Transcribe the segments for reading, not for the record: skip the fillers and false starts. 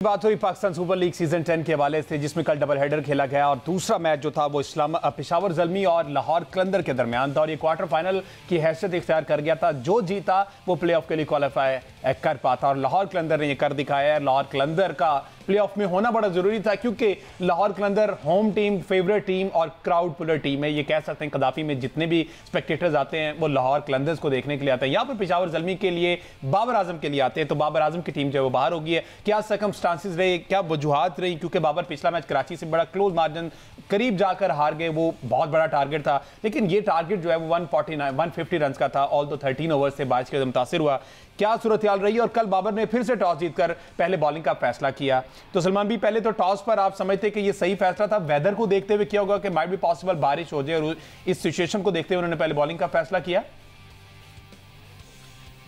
बात हुई Pakistan super league season 10 के हवाले से, जिसमें कल डबल हेडर खेला गया और दूसरा मैच जो था वो पेशावर ज़ल्मी और लाहौर कलंदर के दरमियान था और ये क्वार्टर फाइनल की हैसियत इख्तियार कर गया था। जो जीता वो प्लेऑफ के लिए क्वालिफाई कर पाता और लाहौर कलंदर ने ये कर दिखाया है। लाहौर कलंदर का प्लेऑफ में होना बड़ा जरूरी था क्योंकि लाहौर कलंदर होम टीम, फेवरेट टीम और क्राउड पुलर टीम है। ये कह सकते हैं कदाफी में जितने भी स्पेक्टेटर्स आते हैं वो लाहौर कलंदर्स को देखने के लिए आते हैं। यहाँ पर पेशावर ज़ल्मी के लिए, बाबर आजम के लिए आते हैं, तो बाबर आजम की टीम जो है वो बाहर हो गई है। क्या सर्कमस्टांसिस रहे, क्या वजूहात रही? क्योंकि बाबर पिछला मैच कराची से बड़ा क्लोज मार्जिन करीब जाकर हार गए, वो बहुत बड़ा टारगेट था, लेकिन ये टारगेट जो है वो 150 रन का था। ऑल तो 13 ओवर से बारिश के मुतासिर हुआ। क्या सूरत हाल रही? और कल बाबर ने फिर से टॉस जीतकर पहले बॉलिंग का फैसला किया। तो सलमान भी, पहले तो टॉस पर आप समझते कि ये सही फैसला था? वेदर को देखते हुए क्या होगा कि माइट भी पॉसिबल बारिश हो जाए और इस सिचुएशन को देखते हुए उन्होंने पहले बॉलिंग का फैसला किया?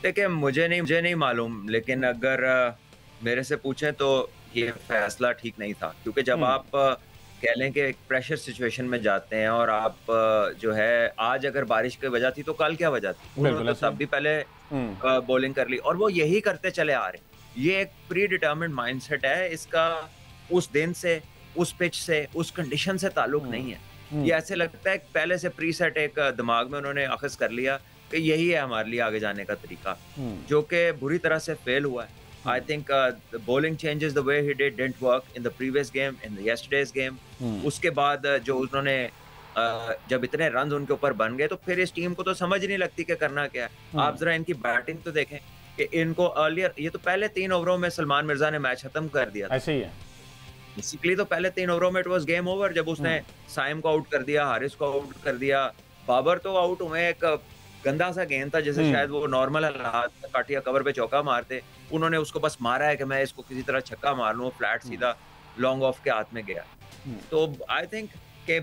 देखिए, मुझे नहीं मालूम, लेकिन अगर मेरे से पूछें तो ये फैसला ठीक नहीं था, क्योंकि जब आप कह लें कि एक प्रेशर सिचुएशन में जाते हैं और आप जो है, आज अगर बारिश की वजह थी तो कल क्या वजह थी? उन्होंने तो तब भी पहले बॉलिंग कर ली और वो यही करते चले आ रहे। ये एक प्री डिटर्मिन्ड माइंडसेट है, इसका उस दिन से, उस पिच से, उस कंडीशन से ताल्लुक नहीं है। ये ऐसे लगता है पहले से प्री सेट एक दिमाग में उन्होंने अखज़ कर लिया कि यही है हमारे लिए आगे जाने का तरीका, जो कि बुरी तरह से फेल हुआ है। I think the bowling changes the way he didn't work in the previous game, in the yesterday's game. उसके बाद जो उन्होंने जब इतने रन उनके ऊपर बन गए तो फिर इस टीम को तो समझ नहीं लगती कि करना क्या है। आप जरा इनकी बैटिंग तो देखें कि इनको अर्लियर, ये तो पहले 3 ओवरों में सलमान मिर्जा ने मैच खत्म कर दिया था। ऐसे ही है बेसिकली तो पहले 3 ओवरों में इट वाज गेम ओवर, जब उसने साइम को आउट कर दिया, हारिस को आउट कर दिया, बाबर तो आउट हुए। एक गंदा सा गेंद था जिसे शायद वो नॉर्मल हालात में काटिया कवर पे चौका मारते, उन्होंने उसको बस मारा है कि मैं इसको किसी तरह छक्का मार लूं, फ्लैट सीधा लॉन्ग ऑफ के हाथ में गया। तो आई थिंक कि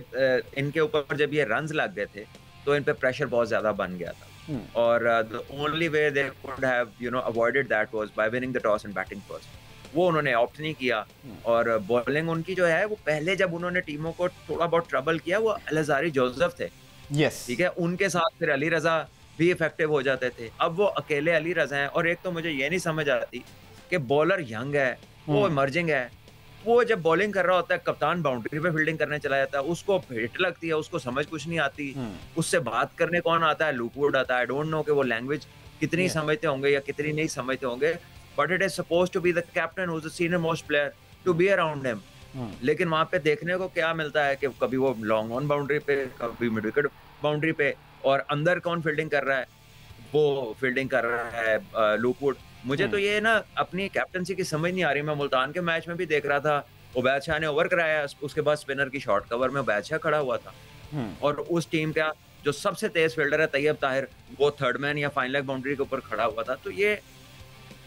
इनके ऊपर जब ये रन्स लग गए थे तो इन पे प्रेशर बहुत ज्यादा बन गया था और the only way they could have avoided that was by winning the toss and batting first. वो उन्होंने ऑप्ट नहीं किया और बॉलिंग उनकी जो है वो पहले जब उन्होंने टीमों को थोड़ा बहुत ट्रबल किया वो अलजारी जोसेफ थे, ठीक है, उनके साथ फिर अली रजा भी इफेक्टिव हो जाते थे। अब वो अकेले अली रजा हैं और एक तो मुझे ये नहीं समझ आती कि बॉलर यंग है, वो इमर्जिंग है, वो जब बॉलिंग कर रहा होता है कप्तान बाउंड्री पे फील्डिंग करने चला जाता है, उसको हिट लगती है, उसको समझ कुछ नहीं आती, उससे बात करने कौन आता है? लुकवुड आता है। आई डोंट नो कि वो लैंग्वेज कितनी समझते होंगे या कितनी नहीं समझते होंगे, but it is supposed to be the captain who is the senior most player to be around him. लेकिन वहां पे देखने को क्या मिलता है कि कभी वो लॉन्ग ऑन बाउंड्री पे, कभी मिड विकेट बाउंड्री पे, और अंदर कौन फील्डिंग कर रहा है? वो फील्डिंग कर रहा है लुकवुड। मुझे तो ये ना अपनी कैप्टनसी की समझ नहीं आ रही। मैं मुल्तान के मैच में भी देख रहा था, उबैद शाह ने ओवर कराया, उसके बाद स्पिनर की शॉर्ट कवर में उबैद शाह खड़ा हुआ था और उस टीम का जो सबसे तेज फील्डर है तैयब ताहिर, वो थर्ड मैन या फाइन लेग बाउंड्री के ऊपर खड़ा हुआ था। तो ये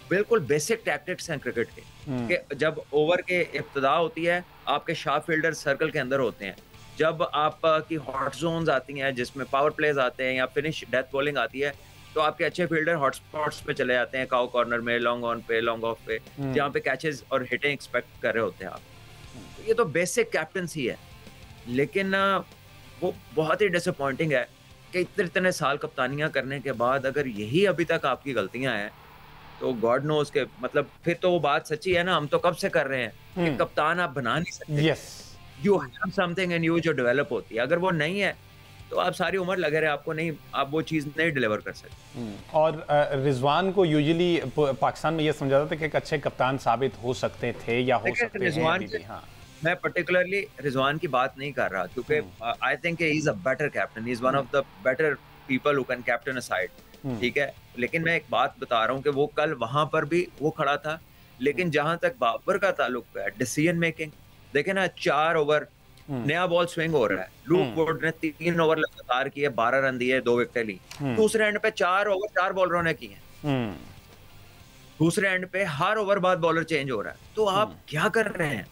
बिल्कुल बेसिक टैक्टिक्स हैं क्रिकेट के, कि जब ओवर के इब्तिदा होती है आपके शार्प फील्डर सर्कल के अंदर होते हैं, जब आपकी हॉट जोन्स आती हैं जिसमें पावर प्लेज आते हैं या फिनिश डेथ बॉलिंग आती है, तो आपके अच्छे फील्डर हॉट स्पॉट्स पे चले जाते हैं, काउ कॉर्नर में, लॉन्ग ऑन पे, लॉन्ग ऑफ पे, जहाँ पे कैचेस और हिटिंग एक्सपेक्ट कर रहे होते हैं आप। तो ये तो बेसिक कैप्टनसी है, लेकिन वो बहुत ही डिसअपॉइंटिंग है कि इतने साल कप्तानियां करने के बाद अगर यही अभी तक आपकी गलतियां हैं तो गॉड नोज के, मतलब फिर तो वो बात सच्ची है ना, हम तो कब से कर रहे हैं कि कप्तान आप बना नहीं सकते। You have something in you जो डेवलप होती है, अगर वो नहीं है तो आप सारी उम्र लगे रहे, आपको नहीं, आप वो चीज़ नहीं डिलीवर कर सकते। और रिजवान को यूजुअली पाकिस्तान में ये समझा जाता है कि एक अच्छे कप्तान साबित हो सकते थे या हो सकते हैं। हाँ, मैं पर्टिकुलरली रिजवान की बात नहीं कर रहा, क्योंकि I think he is a better captain, he is one of the better people who can captain a side, ठीक है। लेकिन मैं एक बात बता रहा हूँ कि वो कल वहां पर भी वो खड़ा था, लेकिन जहां तक बाबर का ताल्लुक है, डिसीजन मेकिंग देखे ना, 4 ओवर नया बॉल स्विंग हो रहा है, लुकवुड ने 3 ओवर लगातार किए, 12 रन दिए, 2 विकेट ली। दूसरे एंड पे 4 ओवर 4 बॉलरों ने किए, दूसरे एंड पे हर ओवर बाद बॉलर चेंज हो रहा है। तो आप क्या कर रहे हैं?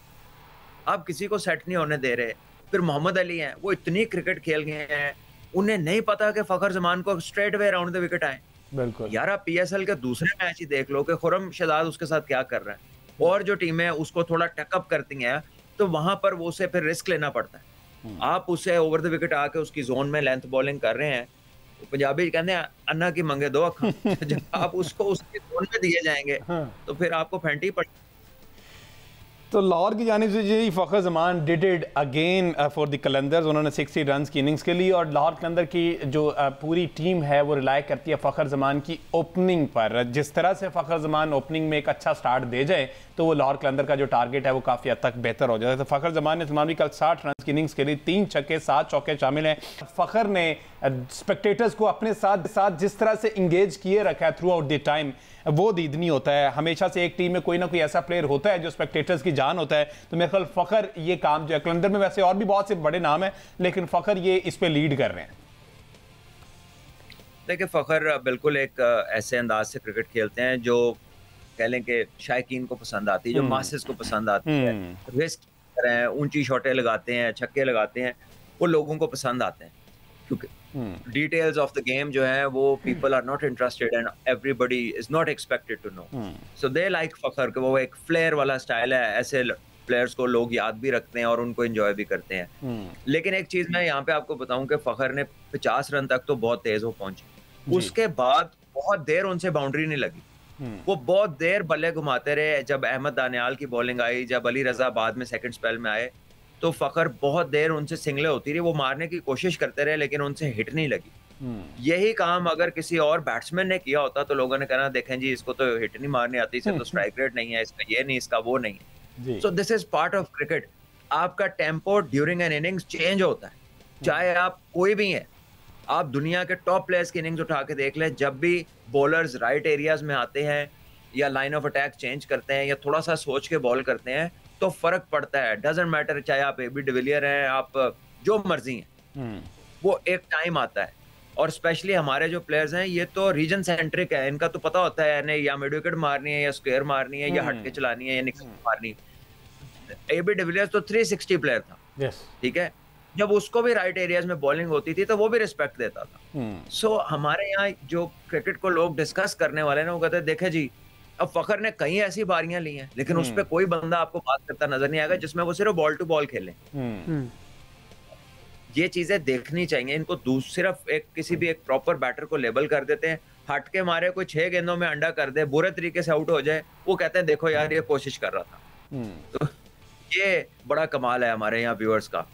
आप किसी को सेट नहीं होने दे रहे। फिर मोहम्मद अली हैं, वो इतनी क्रिकेट खेल गए हैं, उन्हें नहीं पता कि फखर जमान को straight way around the wicket आए। बिल्कुल यार, आप पीएसएल के दूसरे मैच ही देख लो कि खुरम शहजाद उसके साथ क्या कर रहा है, और जो टीमें उसको थोड़ा टकअप करती हैं तो वहां पर वो उसे फिर रिस्क लेना पड़ता है। आप उसे ओवर द विकेट आके उसकी जोन में लेंथ बॉलिंग कर रहे हैं, तो पंजाबी कहते हैं अन्ना की मंगे दो अखा। जब आप उसको उसकी जोन में दिए जाएंगे तो फिर आपको फेंटी पड़ेगी। तो लाहौर की जानिब से जी Fakhar Zaman did it again for the Qalandars, उन्होंने 60 रन की इनिंग्स के लिए, और लाहौर कलंदर की जो पूरी टीम है वो रिलाई करती है फ़खर जमान की ओपनिंग पर। जिस तरह से फ़खर जमान ओपनिंग में एक अच्छा स्टार्ट दे जाए तो वो लाहौर कलंदर का जो टारगेट है वो काफ़ी हद तक बेहतर हो जाता है। तो फ़खर जमान ने भी कल 60 रन की इनिंग्स के लिए 3 छक्के 7 चौके शामिल हैं। फ़खर ने स्पेक्टेटर्स को अपने साथ जिस तरह से इंगेज किए रखा है थ्रू आउट द टाइम, वो दीदनी होता है। हमेशा से एक टीम में कोई ना कोई ऐसा प्लेयर होता है जो स्पेक्टेटर्स की जान होता है। तो मेरे ख्याल फ़खर ये काम जो है, कलंदर में वैसे और भी बहुत से बड़े नाम हैं लेकिन फ़खर ये इस पे लीड कर रहे हैं। देखिए फ़खर बिल्कुल एक ऐसे अंदाज से क्रिकेट खेलते हैं जो कह लें कि शायकीन को पसंद आती है, जो मासेस को पसंद आती है। रिस्क कर रहे हैं, ऊंची शॉटें लगाते हैं, छक्के लगाते हैं, वो लोगों को पसंद आते हैं क्योंकि डिटेल्स ऑफ द गेम जो है वो people are not interested and everybody is not expected to know, so they like Fakhar कि वो एक फ्लेयर वाला स्टाइल है। ऐसे प्लेयर्स को लोग याद भी रखते हैं और उनको एंजॉय भी करते हैं। लेकिन एक चीज मैं यहाँ पे आपको बताऊं कि फ़खर ने 50 रन तक तो बहुत तेज हो पहुंचे, उसके बाद बहुत देर उनसे बाउंड्री नहीं लगी। वो बहुत देर बल्ले घुमाते रहे। जब अहमद दानियाल की बॉलिंग आई, जब अली रजा बाद में सेकंड स्पेल में आए, तो फ़खर बहुत देर उनसे सिंगलें होती रही, वो मारने की कोशिश करते रहे लेकिन उनसे हिट नहीं लगी। यही काम अगर किसी और बैट्समैन ने किया होता तो लोगों ने कहना देखें जी इसको तो हिट नहीं मारनी आती, इसे तो स्ट्राइक रेट नहीं है, इसका ये नहीं, इसका वो नहीं। So this is part of cricket. आपका tempo during an innings change होता है, चाहे आप कोई भी हैं। आप दुनिया के टॉप प्लेयर्स की इनिंग्स उठा के देख लें, जब भी बॉलर्स राइट एरियाज में आते हैं या लाइन ऑफ अटैक चेंज करते हैं या थोड़ा सा सोच के बॉल करते हैं तो फर्क पड़ता है। डजंट मैटर चाहे आप एबी डिविलियर हैं, आप जो मर्जी हैं, वो एक टाइम आता है। और स्पेशली हमारे जो प्लेयर्स हैं ये तो रीजन सेंट्रिक है, इनका तो पता होता है नहीं या मिड विकेट मारनी है या स्क्वायर मारनी है या हट के चलानी है या निकल मारनी है। एबी डिविलियर्स तो 360 प्लेयर था, ठीक है, जब उसको भी राइट एरियाज में बॉलिंग होती थी तो वो भी रिस्पेक्ट देता था। सो हमारे यहाँ जो क्रिकेट को लोग डिस्कस करने वाले ना वो कहते हैं देखे जी अब फ़खर ने कई ऐसी बारियां ली हैं लेकिन उस पर कोई बंदा आपको बात करता नजर नहीं आएगा जिसमें वो सिर्फ बॉल टू बॉल खेले। ये चीजें देखनी चाहिए इनको। सिर्फ एक किसी भी एक प्रॉपर बैटर को लेबल कर देते हैं, हट के मारे कोई 6 गेंदों में अंडा कर दे, बुरे तरीके से आउट हो जाए, वो कहते हैं देखो यार ये कोशिश कर रहा था। तो ये बड़ा कमाल है हमारे यहाँ व्यूअर्स का।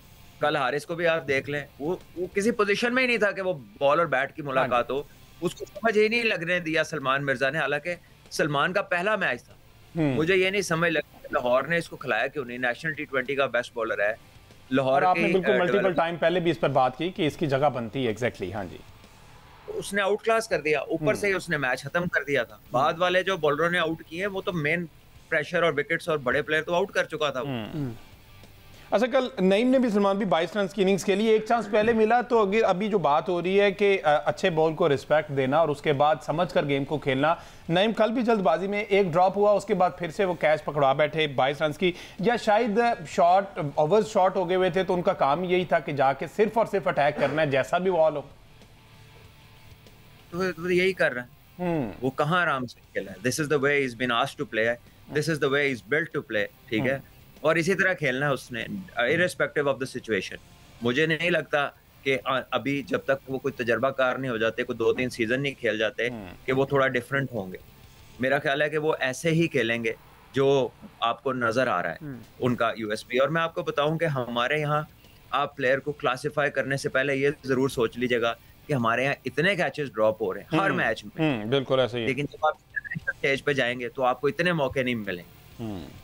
कल हारिस को भी आप देख लें, वो किसी पोजीशन में ही नहीं था कि वो बॉल और बैट की मुलाकात हो, उसको समझ ही नहीं लगने दिया सलमान मिर्जा ने। हालांकि सलमान का पहला मैच था, मुझे ये नहीं समझ लगा लाहौर ने इसको खिलाया क्यों नहीं। नेशनल T20 का बेस्ट बॉलर है लाहौर। आपने बिल्कुल मल्टीपल टाइम पहले भी इस पर बात की कि इसकी जगह बनती है। एग्जैक्टली, हाँ जी। उसने आउट क्लास कर दिया, ऊपर से ही उसने मैच खत्म कर दिया था। बाद वाले जो बॉलरों ने आउट किए वो तो मेन प्रेशर और विकेट्स और बड़े प्लेयर तो आउट कर चुका था वो। अच्छा, कल नईम ने भी सलमान भी 22 रन की इनिंग्स के लिए एक चांस पहले मिला, तो अभी जो बात हो रही है कि अच्छे बॉल को रिस्पेक्ट देना और उसके बाद समझकर गेम को खेलना। नईम कल भी जल्दबाजी में एक ड्रॉप हुआ, उसके बाद फिर से वो कैच पकड़ा बैठे 22 रन की, या शायद ओवर्स शॉर्ट हो गए हुए थे तो उनका काम यही था कि जाके सिर्फ और सिर्फ अटैक करना है जैसा भी बॉल हो। तो यही कर रहा है वो, कहाँ आराम से खेला है। This is the way he is been asked to play, this is the way he is built to play, ठीक है, और इसी तरह खेलना है उसने इररिस्पेक्टिव ऑफ द सिचुएशन। मुझे नहीं लगता कि अभी जब तक वो कोई तजर्बाकार नहीं हो जाते, कोई 2-3 सीजन नहीं खेल जाते, कि वो थोड़ा डिफरेंट होंगे। मेरा ख्याल है कि वो ऐसे ही खेलेंगे जो आपको नजर आ रहा है उनका यूएसपी। और मैं आपको बताऊं कि हमारे यहाँ आप प्लेयर को क्लासिफाई करने से पहले ये जरूर सोच लीजिएगा कि हमारे यहाँ इतने कैचेस ड्रॉप हो रहे हैं हर मैच में। बिल्कुल ऐसे ही। लेकिन जब आप स्टेज पे जाएंगे तो आपको इतने मौके नहीं मिलेंगे।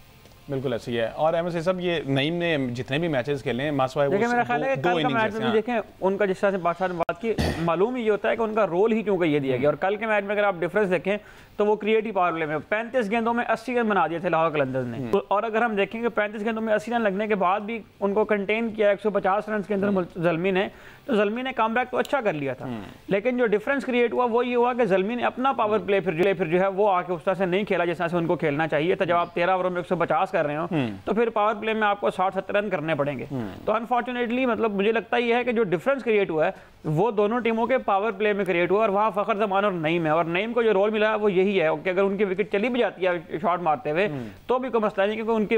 बिल्कुल ऐसी है। और एमएस साहब ये नईम ने जितने भी मैचेस खेले हैं मासवाई, देखिए मेरा ख्याल है कि कल का मैच में भी देखें उनका जिस तरह से बात की, मालूम ही ये होता है कि उनका रोल ही क्यों ये दिया गया। और कल के मैच में अगर आप डिफरेंस देखें तो वो क्रिएटिव पावर प्ले में 35 गेंदों में 80 रन बना दिए थे लाहौर कलंदर्स ने। और अगर हम देखेंगे 35 गेंदों में 80 रन लगने के बाद भी उनको कंटेन किया 150 रन के अंदर ज़ल्मी ने, तो ज़ल्मी ने कमबैक तो अच्छा कर लिया था। लेकिन जो डिफरेंस क्रिएट हुआ वो ये हुआ कि ज़ल्मी ने अपना पावर प्ले फिर जो है वो आके उस तरह से नहीं खेला जिस तरह से उनको खेलना चाहिए था। जब आप 13 ओवरों में 150 कर रहे हो तो फिर पावर प्ले में आपको 60-70 रन करने पड़ेंगे। तो अनफॉर्चुनेटली मतलब मुझे लगता ही है कि जो डिफरेंस क्रिएट हुआ है वो दोनों टीमों के पावर प्ले में क्रिएट हुआ, और वहाँ फ़खर जमान और नईम है। और नईम को जो रोल मिला है वो यही है कि अगर उनकी विकेट चली भी जाती है शॉट मारते हुए तो भी कोई मसला नहीं, क्योंकि उनके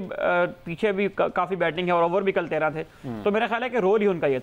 पीछे भी काफ़ी बैटिंग है और ओवर भी कल 13 थे। तो मेरा ख्याल है कि रोल ही उनका ये था।